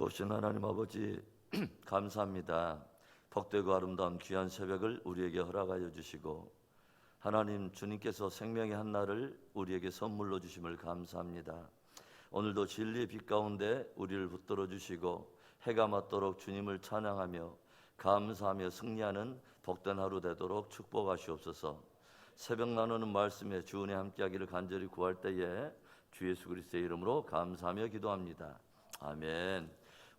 좋으신 하나님 아버지 감사합니다. 복되고 아름다운 귀한 새벽을 우리에게 허락하여 주시고 하나님 주님께서 생명의 한날을 우리에게 선물로 주심을 감사합니다. 오늘도 진리의 빛 가운데 우리를 붙들어 주시고 해가 맞도록 주님을 찬양하며 감사하며 승리하는 복된 하루 되도록 축복하시옵소서. 새벽 나누는 말씀에 주 은혜 함께하기를 간절히 구할 때에 주 예수 그리스도의 이름으로 감사하며 기도합니다. 아멘.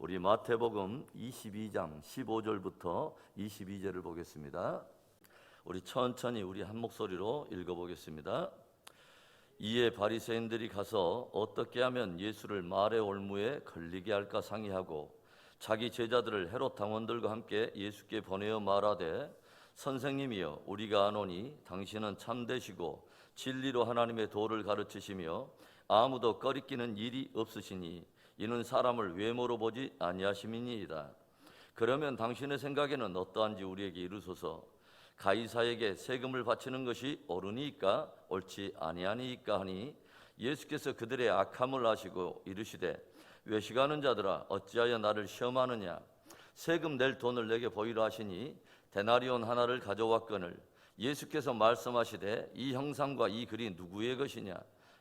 우리 마태복음 22장 15절부터 22절을 보겠습니다. 우리 천천히 우리 한 목소리로 읽어보겠습니다. 이에 바리새인들이 가서 어떻게 하면 예수를 말의 올무에 걸리게 할까 상의하고 자기 제자들을 헤롯 당원들과 함께 예수께 보내어 말하되 선생님이여 우리가 아노니 당신은 참되시고 진리로 하나님의 도를 가르치시며 아무도 꺼리끼는 일이 없으시니 이는 사람을 외모로 보지 아니하심이니이다. 그러면 당신의 생각에는 어떠한지 우리에게 이르소서. 가이사에게 세금을 바치는 것이 옳으니까 옳지 아니하니까 하니 예수께서 그들의 악함을 아시고 이르시되 외식하는 자들아 어찌하여 나를 시험하느냐. 세금 낼 돈을 내게 보이라 하시니 데나리온 하나를 가져왔거늘 예수께서 말씀하시되 이 형상과 이 글이 누구의 것이냐.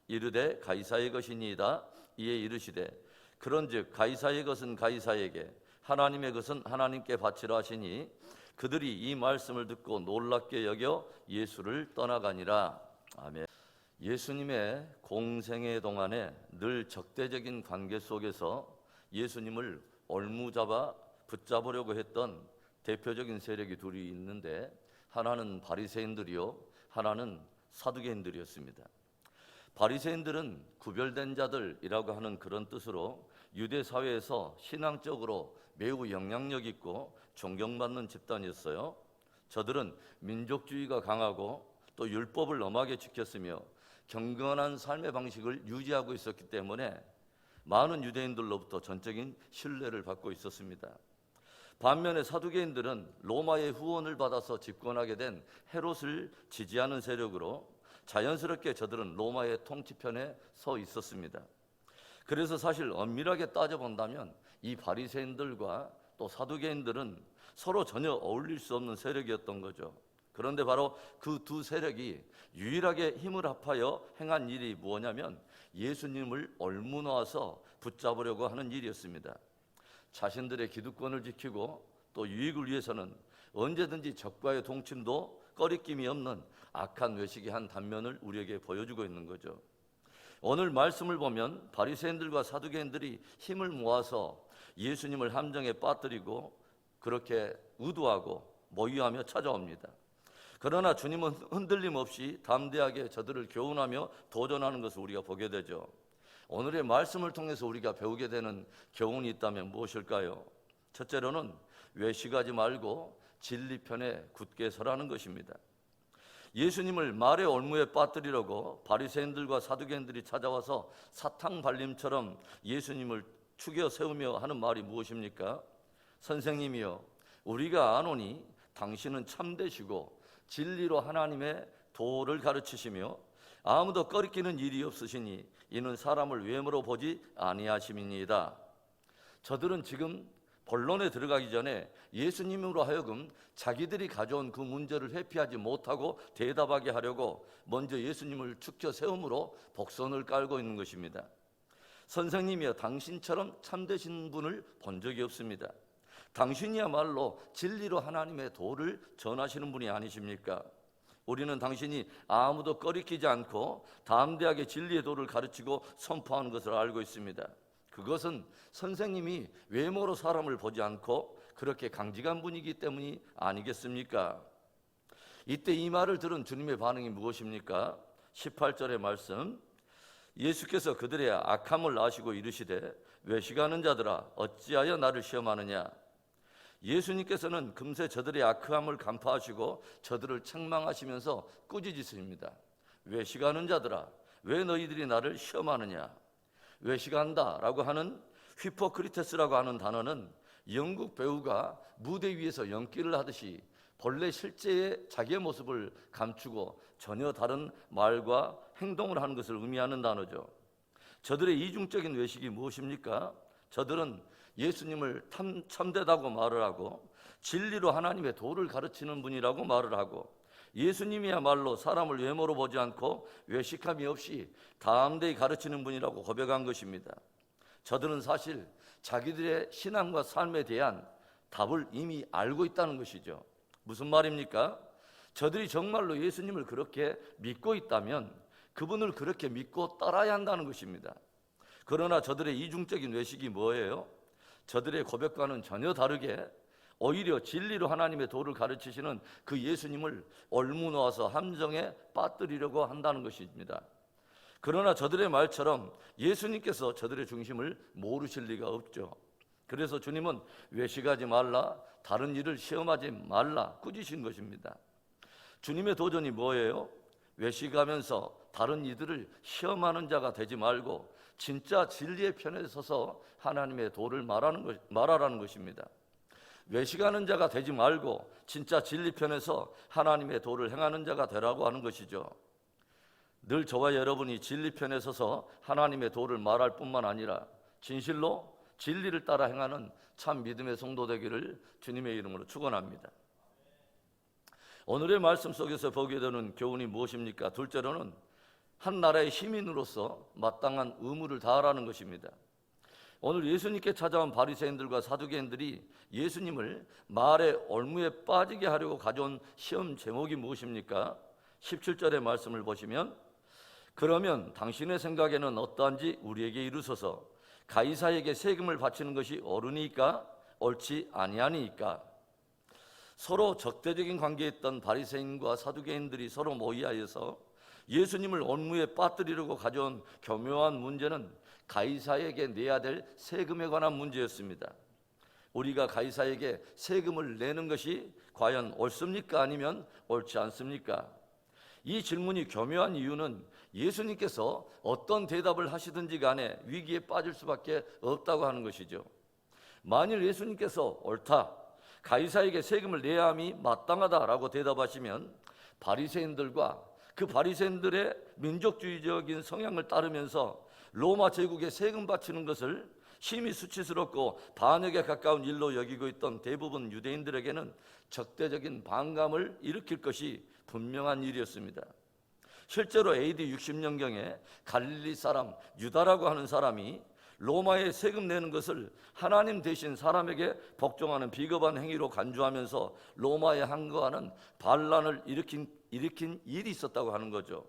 이르되 가이사의 것이니이다. 이에 이르시되 그런즉 가이사의 것은 가이사에게 하나님의 것은 하나님께 바치라 하시니 그들이 이 말씀을 듣고 놀랍게 여겨 예수를 떠나가니라. 아멘. 예수님의 공생애 동안에 늘 적대적인 관계 속에서 예수님을 올무잡아 붙잡으려고 했던 대표적인 세력이 둘이 있는데 하나는 바리새인들이요 하나는 사두개인들이었습니다. 바리새인들은 구별된 자들이라고 하는 그런 뜻으로 유대 사회에서 신앙적으로 매우 영향력 있고 존경받는 집단이었어요. 저들은 민족주의가 강하고 또 율법을 엄하게 지켰으며 경건한 삶의 방식을 유지하고 있었기 때문에 많은 유대인들로부터 전적인 신뢰를 받고 있었습니다. 반면에 사두개인들은 로마의 후원을 받아서 집권하게 된 헤롯을 지지하는 세력으로 자연스럽게 저들은 로마의 통치편에 서 있었습니다. 그래서 사실 엄밀하게 따져본다면 이 바리새인들과 또 사두개인들은 서로 전혀 어울릴 수 없는 세력이었던 거죠. 그런데 바로 그 두 세력이 유일하게 힘을 합하여 행한 일이 뭐냐면 예수님을 올무놓아서 붙잡으려고 하는 일이었습니다. 자신들의 기득권을 지키고 또 유익을 위해서는 언제든지 적과의 동침도 꺼리낌이 없는 악한 외식의 한 단면을 우리에게 보여주고 있는 거죠. 오늘 말씀을 보면 바리새인들과 사두개인들이 힘을 모아서 예수님을 함정에 빠뜨리고 그렇게 의도하고 모의하며 찾아옵니다. 그러나 주님은 흔들림 없이 담대하게 저들을 교훈하며 도전하는 것을 우리가 보게 되죠. 오늘의 말씀을 통해서 우리가 배우게 되는 교훈이 있다면 무엇일까요? 첫째로는 외식하지 말고 진리편에 굳게 서라는 것입니다. 예수님을 말의 올무에 빠뜨리려고 바리새인들과 사두개인들이 찾아와서 사탕발림처럼 예수님을 축여 세우며 하는 말이 무엇입니까? 선생님이여 우리가 아노니 당신은 참되시고 진리로 하나님의 도를 가르치시며 아무도 꺼리끼는 일이 없으시니 이는 사람을 외모로 보지 아니하심이니이다. 저들은 지금 본론에 들어가기 전에 예수님으로 하여금 자기들이 가져온 그 문제를 회피하지 못하고 대답하게 하려고 먼저 예수님을 축혀 세움으로 복선을 깔고 있는 것입니다. 선생님이여 당신처럼 참되신 분을 본 적이 없습니다. 당신이야말로 진리로 하나님의 도를 전하시는 분이 아니십니까? 우리는 당신이 아무도 꺼리끼지 않고 담대하게 진리의 도를 가르치고 선포하는 것을 알고 있습니다. 그것은 선생님이 외모로 사람을 보지 않고 그렇게 강직한 분이기 때문이 아니겠습니까? 이때 이 말을 들은 주님의 반응이 무엇입니까? 18절의 말씀 예수께서 그들의 악함을 아시고 이르시되 외식하는 자들아 어찌하여 나를 시험하느냐. 예수님께서는 금세 저들의 악함을 간파하시고 저들을 책망하시면서 꾸짖으십니다. 외식하는 자들아 왜 너희들이 나를 시험하느냐. 외식한다라고 하는 휘포크리테스라고 하는 단어는 영국 배우가 무대 위에서 연기를 하듯이 본래 실제의 자기의 모습을 감추고 전혀 다른 말과 행동을 하는 것을 의미하는 단어죠. 저들의 이중적인 외식이 무엇입니까? 저들은 예수님을 참되다고 말을 하고 진리로 하나님의 도를 가르치는 분이라고 말을 하고 예수님이야말로 사람을 외모로 보지 않고 외식함이 없이 담대히 가르치는 분이라고 고백한 것입니다. 저들은 사실 자기들의 신앙과 삶에 대한 답을 이미 알고 있다는 것이죠. 무슨 말입니까? 저들이 정말로 예수님을 그렇게 믿고 있다면 그분을 그렇게 믿고 따라야 한다는 것입니다. 그러나 저들의 이중적인 외식이 뭐예요? 저들의 고백과는 전혀 다르게 오히려 진리로 하나님의 도를 가르치시는 그 예수님을 올무놓아서 함정에 빠뜨리려고 한다는 것입니다. 그러나 저들의 말처럼 예수님께서 저들의 중심을 모르실 리가 없죠. 그래서 주님은 외식하지 말라, 다른 일을 시험하지 말라 꾸짖으신 것입니다. 주님의 도전이 뭐예요? 외식하면서 다른 이들을 시험하는 자가 되지 말고 진짜 진리의 편에 서서 하나님의 도를 말하라는 것입니다. 외식하는 자가 되지 말고 진짜 진리 편에서 하나님의 도를 행하는 자가 되라고 하는 것이죠. 늘 저와 여러분이 진리 편에 서서 하나님의 도를 말할 뿐만 아니라 진실로 진리를 따라 행하는 참 믿음의 성도 되기를 주님의 이름으로 축원합니다. 오늘의 말씀 속에서 보게 되는 교훈이 무엇입니까? 둘째로는 한 나라의 시민으로서 마땅한 의무를 다하라는 것입니다. 오늘 예수님께 찾아온 바리새인들과 사두개인들이 예수님을 말의 올무에 빠지게 하려고 가져온 시험 제목이 무엇입니까? 17절의 말씀을 보시면 그러면 당신의 생각에는 어떠한지 우리에게 이르소서. 가이사에게 세금을 바치는 것이 옳으니까 옳지 아니하니까. 서로 적대적인 관계에 있던 바리새인과 사두개인들이 서로 모의하여서 예수님을 올무에 빠뜨리려고 가져온 교묘한 문제는 가이사에게 내야 될 세금에 관한 문제였습니다. 우리가 가이사에게 세금을 내는 것이 과연 옳습니까? 아니면 옳지 않습니까? 이 질문이 교묘한 이유는 예수님께서 어떤 대답을 하시든지 간에 위기에 빠질 수밖에 없다고 하는 것이죠. 만일 예수님께서 옳다, 가이사에게 세금을 내야 함이 마땅하다라고 대답하시면 바리새인들과 그 바리새인들의 민족주의적인 성향을 따르면서 로마 제국에 세금 바치는 것을 심히 수치스럽고 반역에 가까운 일로 여기고 있던 대부분 유대인들에게는 적대적인 반감을 일으킬 것이 분명한 일이었습니다. 실제로 AD 60년경에 갈릴리 사람 유다라고 하는 사람이 로마에 세금 내는 것을 하나님 대신 사람에게 복종하는 비겁한 행위로 간주하면서 로마에 항거하는 반란을 일으킨 일이 있었다고 하는 거죠.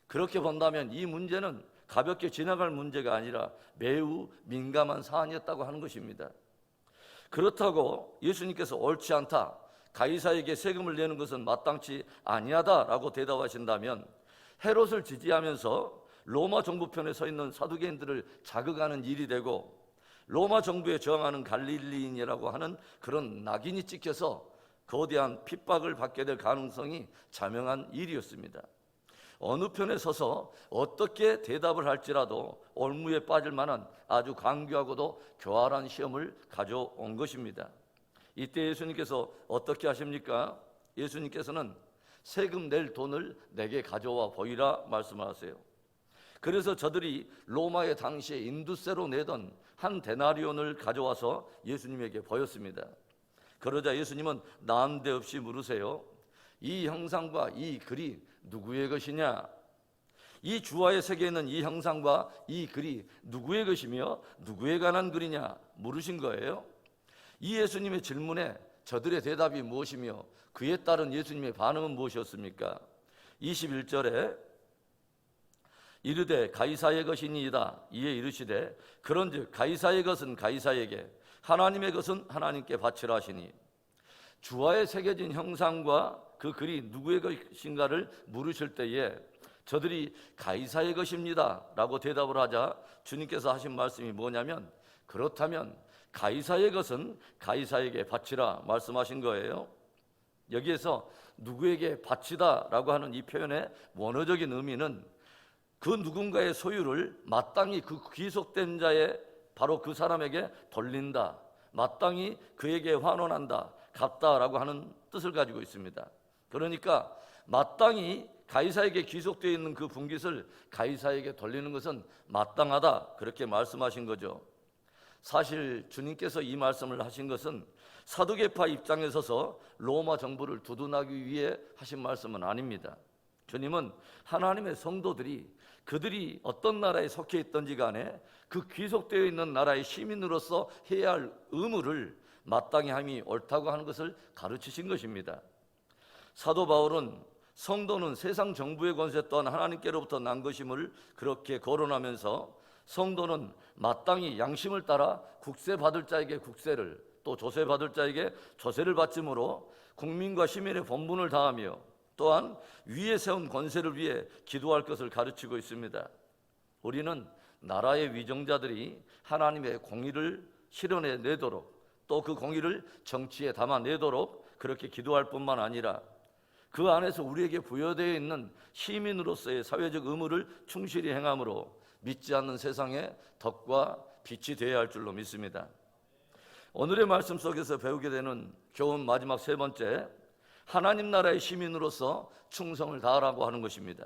그렇게 본다면 이 문제는 가볍게 지나갈 문제가 아니라 매우 민감한 사안이었다고 하는 것입니다. 그렇다고 예수님께서 옳지 않다, 가이사에게 세금을 내는 것은 마땅치 아니하다라고 대답하신다면 헤롯을 지지하면서 로마 정부 편에 서 있는 사두개인들을 자극하는 일이 되고 로마 정부에 저항하는 갈릴리인이라고 하는 그런 낙인이 찍혀서 거대한 핍박을 받게 될 가능성이 자명한 일이었습니다. 어느 편에 서서 어떻게 대답을 할지라도 올무에 빠질 만한 아주 강교하고도 교활한 시험을 가져온 것입니다. 이때 예수님께서 어떻게 하십니까? 예수님께서는 세금 낼 돈을 내게 가져와 보이라 말씀하세요. 그래서 저들이 로마의 당시에 인두세로 내던 한 데나리온을 가져와서 예수님에게 보였습니다. 그러자 예수님은 난데없이 물으세요. 이 형상과 이 글이 누구의 것이냐? 이 주화의 세계에 있는 이 형상과 이 글이 누구의 것이며 누구에 관한 글이냐 물으신 거예요. 이 예수님의 질문에 저들의 대답이 무엇이며 그에 따른 예수님의 반응은 무엇이었습니까? 21절에 이르되 가이사의 것이니이다. 이에 이르시되 그런즉 가이사의 것은 가이사에게 하나님의 것은 하나님께 바치라 하시니. 주화에 새겨진 형상과 그 글이 누구의 것인가를 물으실 때에 저들이 가이사의 것입니다 라고 대답을 하자 주님께서 하신 말씀이 뭐냐면 그렇다면 가이사의 것은 가이사에게 바치라 말씀하신 거예요. 여기에서 누구에게 바치다 라고 하는 이 표현의 원어적인 의미는 그 누군가의 소유를 마땅히 그 귀속된 자의 바로 그 사람에게 돌린다, 마땅히 그에게 환원한다, 갚다라고 하는 뜻을 가지고 있습니다. 그러니까 마땅히 가이사에게 귀속되어 있는 그 분깃을 가이사에게 돌리는 것은 마땅하다, 그렇게 말씀하신 거죠. 사실 주님께서 이 말씀을 하신 것은 사두개파 입장에 서서 로마 정부를 두둔하기 위해 하신 말씀은 아닙니다. 주님은 하나님의 성도들이 그들이 어떤 나라에 속해 있든지 간에 그 귀속되어 있는 나라의 시민으로서 해야 할 의무를 마땅히 함이 옳다고 하는 것을 가르치신 것입니다. 사도 바울은 성도는 세상 정부의 권세 또한 하나님께로부터 난 것임을 그렇게 거론하면서 성도는 마땅히 양심을 따라 국세 받을 자에게 국세를, 또 조세 받을 자에게 조세를 받지므로 국민과 시민의 본분을 다하며 또한 위에 세운 권세를 위해 기도할 것을 가르치고 있습니다. 우리는 나라의 위정자들이 하나님의 공의를 실현해 내도록, 또 그 공의를 정치에 담아내도록 그렇게 기도할 뿐만 아니라 그 안에서 우리에게 부여되어 있는 시민으로서의 사회적 의무를 충실히 행함으로 믿지 않는 세상에 덕과 빛이 되어야 할 줄로 믿습니다. 오늘의 말씀 속에서 배우게 되는 교훈 마지막 세 번째, 하나님 나라의 시민으로서 충성을 다하라고 하는 것입니다.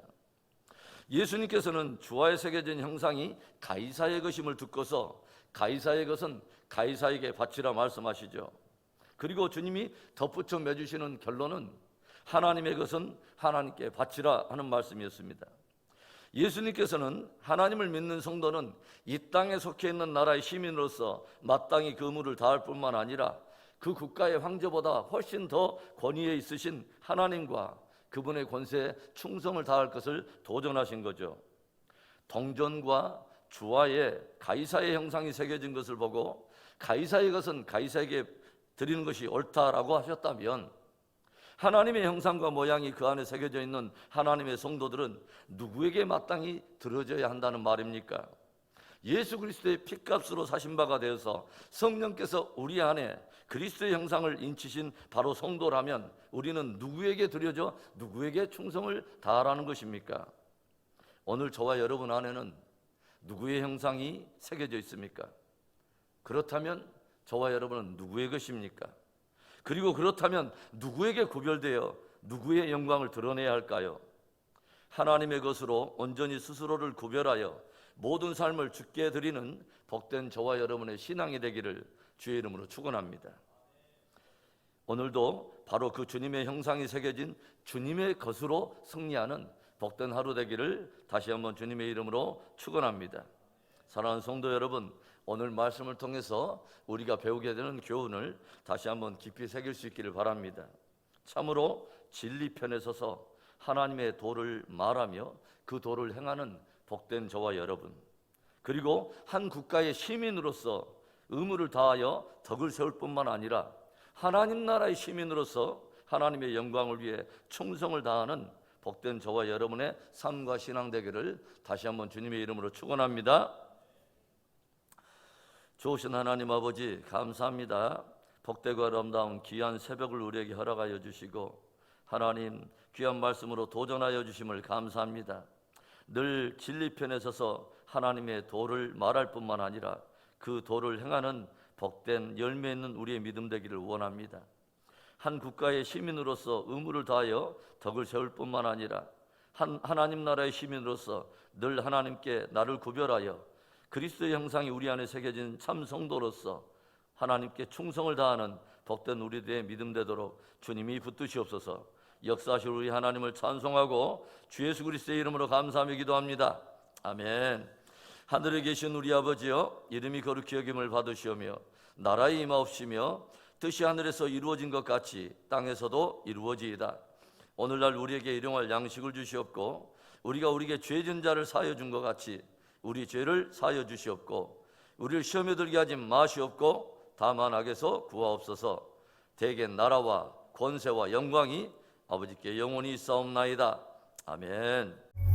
예수님께서는 주와의 새겨진 형상이 가이사의 것임을 듣고서 가이사의 것은 가이사에게 바치라 말씀하시죠. 그리고 주님이 덧붙여 맺으시는 결론은 하나님의 것은 하나님께 바치라 하는 말씀이었습니다. 예수님께서는 하나님을 믿는 성도는 이 땅에 속해 있는 나라의 시민으로서 마땅히 그 의무를 다할 뿐만 아니라 그 국가의 황제보다 훨씬 더 권위에 있으신 하나님과 그분의 권세에 충성을 다할 것을 도전하신 거죠. 동전과 주화에 가이사의 형상이 새겨진 것을 보고 가이사의 것은 가이사에게 드리는 것이 옳다라고 하셨다면 하나님의 형상과 모양이 그 안에 새겨져 있는 하나님의 성도들은 누구에게 마땅히 드려져야 한다는 말입니까? 예수 그리스도의 피값으로 사신 바가 되어서 성령께서 우리 안에 그리스도의 형상을 인치신 바로 성도라면 우리는 누구에게 드려져 누구에게 충성을 다하라는 것입니까? 오늘 저와 여러분 안에는 누구의 형상이 새겨져 있습니까? 그렇다면 저와 여러분은 누구의 것입니까? 그리고 그렇다면 누구에게 구별되어 누구의 영광을 드러내야 할까요? 하나님의 것으로 온전히 스스로를 구별하여 모든 삶을 주께 드리는 복된 저와 여러분의 신앙이 되기를 주의 이름으로 축원합니다. 오늘도 바로 그 주님의 형상이 새겨진 주님의 것으로 승리하는 복된 하루 되기를 다시 한번 주님의 이름으로 축원합니다. 사랑하는 성도 여러분, 오늘 말씀을 통해서 우리가 배우게 되는 교훈을 다시 한번 깊이 새길 수 있기를 바랍니다. 참으로 진리편에 서서 하나님의 도를 말하며 그 도를 행하는 복된 저와 여러분, 그리고 한 국가의 시민으로서 의무를 다하여 덕을 세울 뿐만 아니라 하나님 나라의 시민으로서 하나님의 영광을 위해 충성을 다하는 복된 저와 여러분의 삶과 신앙 되기를 다시 한번 주님의 이름으로 축원합니다. 좋으신 하나님 아버지, 감사합니다. 복되고 아름다운 귀한 새벽을 우리에게 허락하여 주시고 하나님 귀한 말씀으로 도전하여 주심을 감사합니다. 늘 진리편에 서서 하나님의 도를 말할 뿐만 아니라 그 도를 행하는 복된 열매 있는 우리의 믿음 되기를 원합니다. 한 국가의 시민으로서 의무를 다하여 덕을 세울 뿐만 아니라 하나님 나라의 시민으로서 늘 하나님께 나를 구별하여 그리스도의 형상이 우리 안에 새겨진 참 성도로서 하나님께 충성을 다하는 복된 우리들의 믿음 되도록 주님이 붙드시옵소서. 역사하실 우리 하나님을 찬송하고 주 예수 그리스도의 이름으로 감사하며 기도합니다. 아멘. 하늘에 계신 우리 아버지여, 이름이 거룩히 여김을 받으시오며 나라에 임하옵시며 뜻이 하늘에서 이루어진 것 같이 땅에서도 이루어지이다. 오늘날 우리에게 일용할 양식을 주시옵고 우리가 우리에게 죄 지은 자를 사하여 준 것 같이 우리 죄를 사하여 주시옵고 우리를 시험에 들게 하지 마시옵고 다만 악에서 구하옵소서. 대개 나라와 권세와 영광이 아버지께 영원히 있사옵나이다. 아멘.